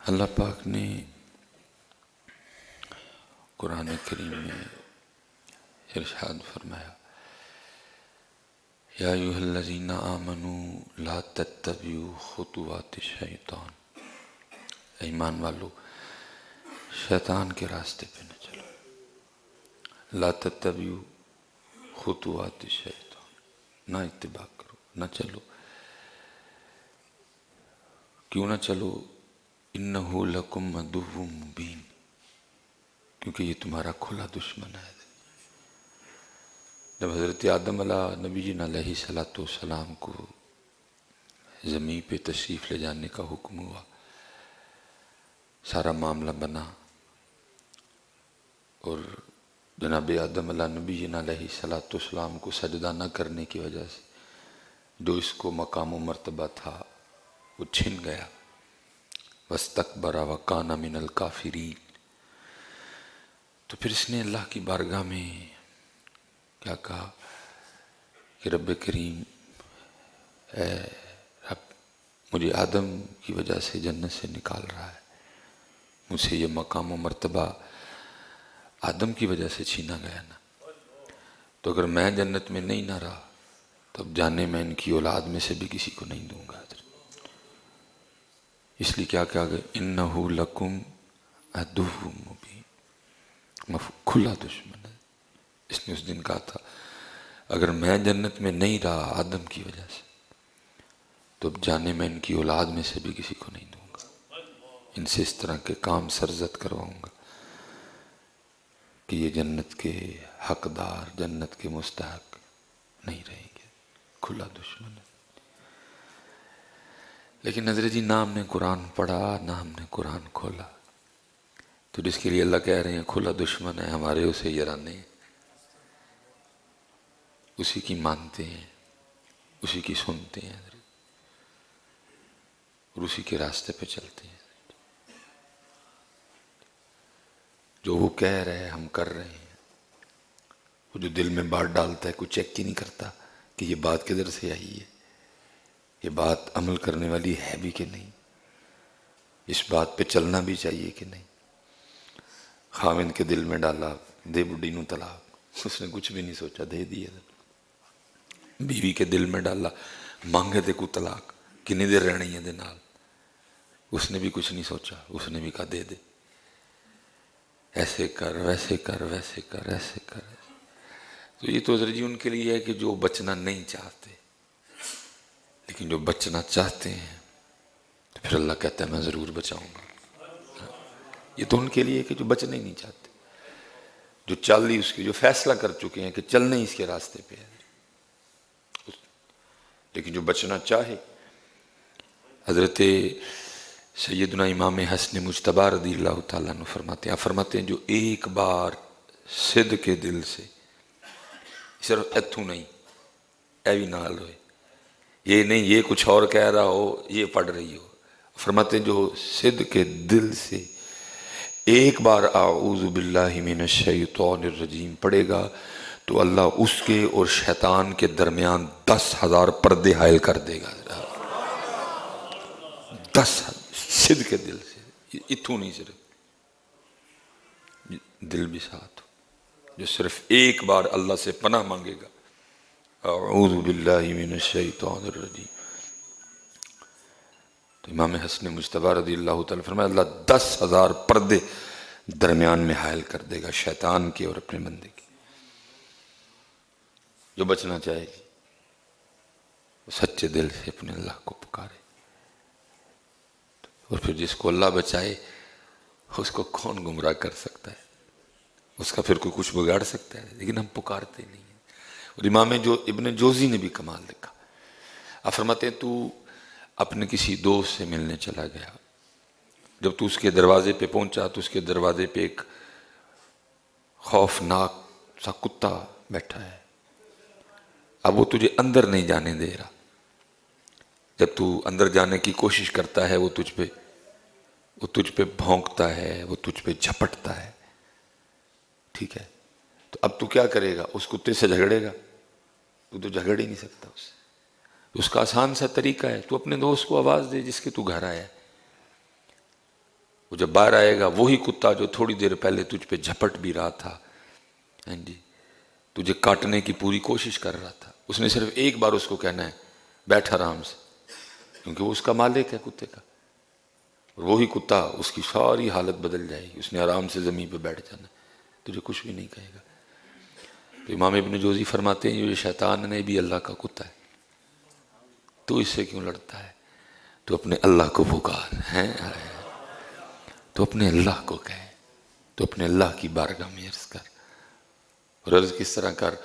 اللہ پاک نے قرآن کریم میں ارشاد فرمایا، یا ایھا الذین آمنوا لا تتبعوا خطوات الشیطان، ایمان والو شیطان کے راستے پہ نہ چلو. لا تتبعوا خطوات الشیطان، نہ اتباع کرو، نہ چلو. کیوں نہ چلو؟ انہ لکم عدو مبین، کیونکہ یہ تمہارا کھلا دشمن ہے. جب حضرت آدم علیہ السلام کو زمین پہ تشریف لے جانے کا حکم ہوا، سارا معاملہ بنا، اور جناب آدم علیہ السلام کو سجدہ نہ کرنے کی وجہ سے جو اس کو مقام و مرتبہ تھا وہ چھن گیا. واستکبر وکان من الکافرین. تو پھر اس نے اللہ کی بارگاہ میں کیا کہا کہ رب کریم، اے رب، مجھے آدم کی وجہ سے جنت سے نکال رہا ہے، مجھ سے یہ مقام و مرتبہ آدم کی وجہ سے چھینا گیا نا، تو اگر میں جنت میں نہیں نہ رہا تو اب جانے میں ان کی اولاد میں سے بھی کسی کو نہیں دوں گا. اس لیے کیا کہا گیا؟ انہ لکم عدو مبین، کھلا دشمن ہے. اس نے اس دن کہا تھا اگر میں جنت میں نہیں رہا آدم کی وجہ سے تو اب جانے میں ان کی اولاد میں سے بھی کسی کو نہیں دوں گا. ان سے اس طرح کے کام سرزد کرواؤں گا کہ یہ جنت کے حقدار، جنت کے مستحق نہیں رہیں گے. کھلا دشمن ہے. لیکن حضرت جی، نہ ہم نے قرآن پڑھا، نہ ہم نے قرآن کھولا، تو جس کے لیے اللہ کہہ رہے ہیں کھلا دشمن ہے، ہمارے اسے یرانے ہیں، اسی کی مانتے ہیں، اسی کی سنتے ہیں اور اسی کے راستے پہ چلتے ہیں. جو وہ کہہ رہے ہیں ہم کر رہے ہیں. وہ جو دل میں بات ڈالتا ہے کوئی چیک ہی نہیں کرتا کہ یہ بات کدھر سے آئی ہے، یہ بات عمل کرنے والی ہے بھی کہ نہیں، اس بات پہ چلنا بھی چاہیے کہ نہیں. خاوند کے دل میں ڈالا دے بڈی نو طلاق، اس نے کچھ بھی نہیں سوچا، دے دیا. بیوی کے دل میں ڈالا مانگے تے کو طلاق، کنی دیر رہنی ہے دے نال، اس نے بھی کچھ نہیں سوچا، اس نے بھی کہا دے دے. ایسے کر، ویسے کر، ویسے کر، ایسے کر. تو یہ تو حضرت جی ان کے لیے ہے کہ جو بچنا نہیں چاہتے، لیکن جو بچنا چاہتے ہیں تو پھر اللہ کہتا ہے میں ضرور بچاؤں گا. یہ تو ان کے لیے ہے کہ جو بچنا ہی نہیں چاہتے، جو چل لی اس کی، جو فیصلہ کر چکے ہیں کہ چلنا ہی اس کے راستے پہ ہے. لیکن جو بچنا چاہے، حضرت سیدنا امام حسن مجتبی رضی اللہ تعالیٰ عنہ فرماتے ہیں جو ایک بار صدق کے دل سے، صرف اتھو نہیں، اے بھی نال ہوئے، یہ نہیں یہ کچھ اور کہہ رہا ہو، یہ پڑھ رہی ہو، فرماتے ہیں جو صدق کے دل سے ایک بار اعوذ باللہ من الشیطان الرجیم پڑھے گا تو اللہ اس کے اور شیطان کے درمیان 10,000 پردے حائل کر دے گا. 10,000 صدق کے دل سے، اتھو نہیں، صرف دل بھی ساتھ ہو، جو صرف ایک بار اللہ سے پناہ مانگے گا اعوذ باللہ من الشیطان الرجیم. تو امام حسن مجتبی رضی اللہ تعالیٰ فرمایا اللہ 10,000 پردے درمیان میں حائل کر دے گا شیطان کے اور اپنے بندے کے. جو بچنا چاہے گی وہ سچے دل سے اپنے اللہ کو پکارے، اور پھر جس کو اللہ بچائے اس کو کون گمراہ کر سکتا ہے، اس کا پھر کوئی کچھ بگاڑ سکتا ہے. لیکن ہم پکارتے نہیں ہیں. اور امام ابن جوزی نے بھی کمال لکھا. آپ فرماتے ہیں تو اپنے کسی دوست سے ملنے چلا گیا، جب تو اس کے دروازے پہ پہنچا تو اس کے دروازے پہ ایک خوفناک سا کتا بیٹھا ہے. اب وہ تجھے اندر نہیں جانے دے رہا. جب تو اندر جانے کی کوشش کرتا ہے وہ تجھ پہ بھونکتا ہے، وہ تجھ پہ جھپٹتا ہے. ٹھیک ہے، تو اب تو کیا کرے گا؟ اس کتے سے جھگڑے گا؟ تو جھگڑ ہی نہیں سکتا اس سے. اس کا آسان سا طریقہ ہے تو اپنے دوست کو آواز دے جس کے تو گھر آیا ہے. وہ جب باہر آئے گا وہی کتا جو تھوڑی دیر پہلے تجھ پہ جھپٹ بھی رہا تھا، جی تجھے کاٹنے کی پوری کوشش کر رہا تھا، اس نے صرف ایک بار اس کو کہنا ہے بیٹھ آرام سے، کیونکہ وہ اس کا مالک ہے کتے کا، اور وہی کتا اس کی ساری حالت بدل جائے گی، اس نے آرام سے زمین پہ بیٹھ جانا، تجھے کچھ بھی نہیں کہے گا۔ تو امام ابن جوزی فرماتے ہیں یہ شیطان نے بھی اللہ کا کتا ہے، تو اس سے کیوں لڑتا ہے؟ تو اپنے اللہ کو پکار ہیں، تو اپنے اللہ کو کہے، تو اپنے اللہ کی بارگاہ میں عرض کر، اور عرض کس طرح کر،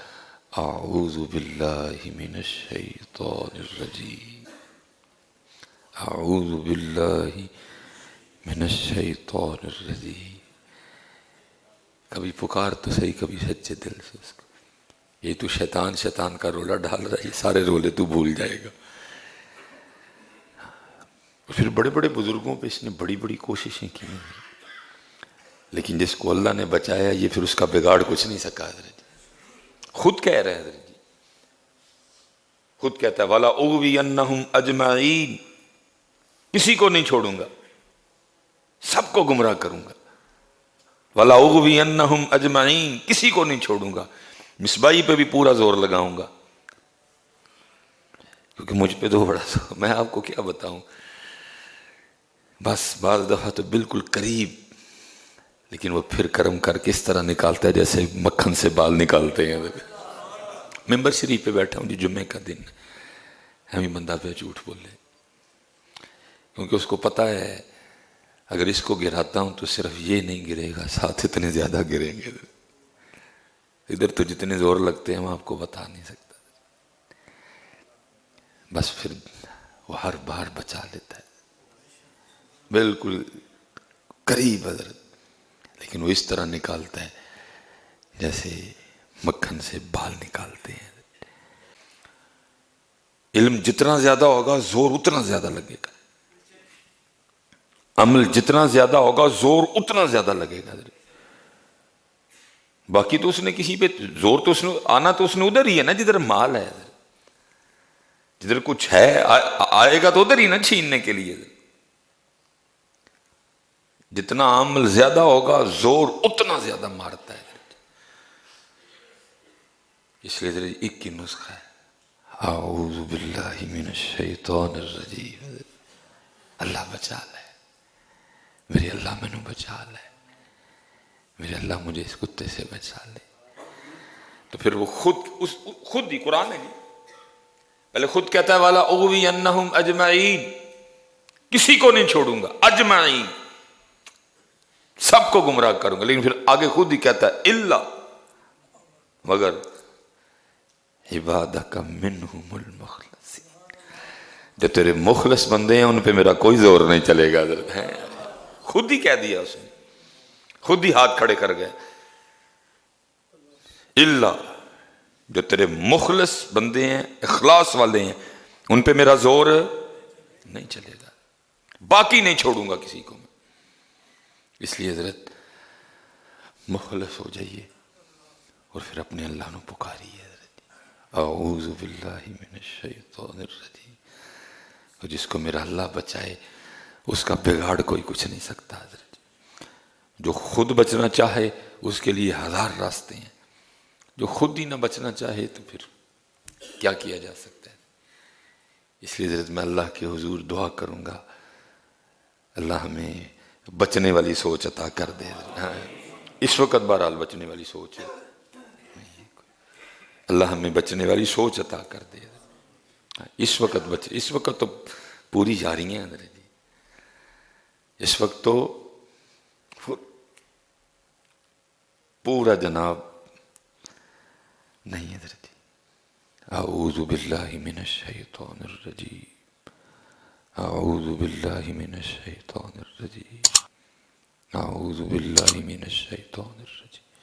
اعوذ باللہ من الشیطان الرجیم، اعوذ باللہ من الشیطان الرجیم۔ کبھی پکار تو صحیح، کبھی سچے دل سے اس کو، یہ تو شیطان کا رولا ڈال رہا ہے، یہ سارے رولے تو بھول جائے گا۔ پھر بڑے بڑے بزرگوں پہ اس نے بڑی بڑی کوششیں کی ہیں، لیکن جس کو اللہ نے بچایا یہ پھر اس کا بگاڑ کچھ نہیں سکا حضرت جی، خود کہہ رہے ہیں حضرت جی، خود کہتا ہے وَلَا أُغْوِيَنَّهُمْ أَجْمَعِينَ، کسی کو نہیں چھوڑوں گا، سب کو گمراہ کروں گا، وَلَا أُغْوِيَنَّهُمْ أَجْمَعِينَ، کسی کو نہیں چھوڑوں گا، مصباحی پہ بھی پورا زور لگاؤں گا، کیونکہ مجھ پہ تو بڑا زور، میں آپ کو کیا بتاؤں، بس بعض دفعہ تو بالکل قریب، لیکن وہ پھر کرم کر کے اس طرح نکالتا ہے جیسے مکھن سے بال نکالتے ہیں۔ ممبر شریف پہ بیٹھا ہوں جی، جمعے کا دن، ہمیں بندہ پہ جھوٹ بولے، کیونکہ اس کو پتہ ہے اگر اس کو گراتا ہوں تو صرف یہ نہیں گرے گا، ساتھ اتنے زیادہ گریں گے، ادھر تو جتنے زور لگتے ہیں میں آپ کو بتا نہیں سکتا، بس پھر وہ ہر بار بچا لیتا ہے، بالکل قریب حضرت، لیکن وہ اس طرح نکالتا ہے جیسے مکھن سے بال نکالتے ہیں۔ علم جتنا زیادہ ہوگا زور اتنا زیادہ لگے گا، عمل جتنا زیادہ ہوگا زور اتنا زیادہ لگے گا حضرت۔ باقی تو اس نے کسی پہ زور تو اس نے آنا تو اس نے ادھر ہی ہے نا جدھر مال ہے، جدھر کچھ ہے آئے گا تو ادھر ہی نا چھیننے کے لیے، جتنا عمل زیادہ ہوگا زور اتنا زیادہ مارتا ہے، اس لیے ذرا ایک کی نسخہ ہے اعوذ باللہ من الشیطان الرجیم، اللہ بچا لے، میرے اللہ مینوں بچا لے، میرے اللہ مجھے اس کتے سے بچا لے۔ تو پھر وہ خود ہی قرآن ہے جی، پہلے خود کہتا ہے والا اغوینہم اجمعین، کسی کو نہیں چھوڑوں گا، اجمعین سب کو گمراہ کروں گا، لیکن پھر آگے خود ہی کہتا ہے الا، مگر عبادک منہم المخلصین، جو تیرے مخلص بندے ہیں ان پہ میرا کوئی زور نہیں چلے گا، خود ہی کہہ دیا اس نے، خود ہی ہاتھ کھڑے کر گئے، الا جو تیرے مخلص بندے ہیں اخلاص والے ہیں ان پہ میرا زور نہیں چلے گا، باقی نہیں چھوڑوں گا کسی کو میں۔ اس لیے حضرت مخلص ہو جائیے اور پھر اپنے اللہ نو پکاریے حضرت، اعوذ باللہ من الشیطان الرجیم، اور جس کو میرا اللہ بچائے اس کا بگاڑ کوئی کچھ نہیں سکتا حضرت، جو خود بچنا چاہے اس کے لیے ہزار راستے ہیں، جو خود ہی نہ بچنا چاہے تو پھر کیا کیا جا سکتا ہے۔ اس لیے حضرت میں اللہ کے حضور دعا کروں گا اللہ ہمیں بچنے والی سوچ عطا کر دے، اس وقت بہرحال بچنے والی سوچ ہے، اللہ ہمیں بچنے والی سوچ عطا کر دے، اس وقت بچے، اس وقت تو پوری جاری ہیں حضرت جی، اس وقت تو پورا جناب نہیں حضرت جی۔ اعوذ باللہ من الشیطان الرجیم، اعوذ باللہ من الشیطان الرجیم، اعوذ باللہ من الشیطان الرجیم۔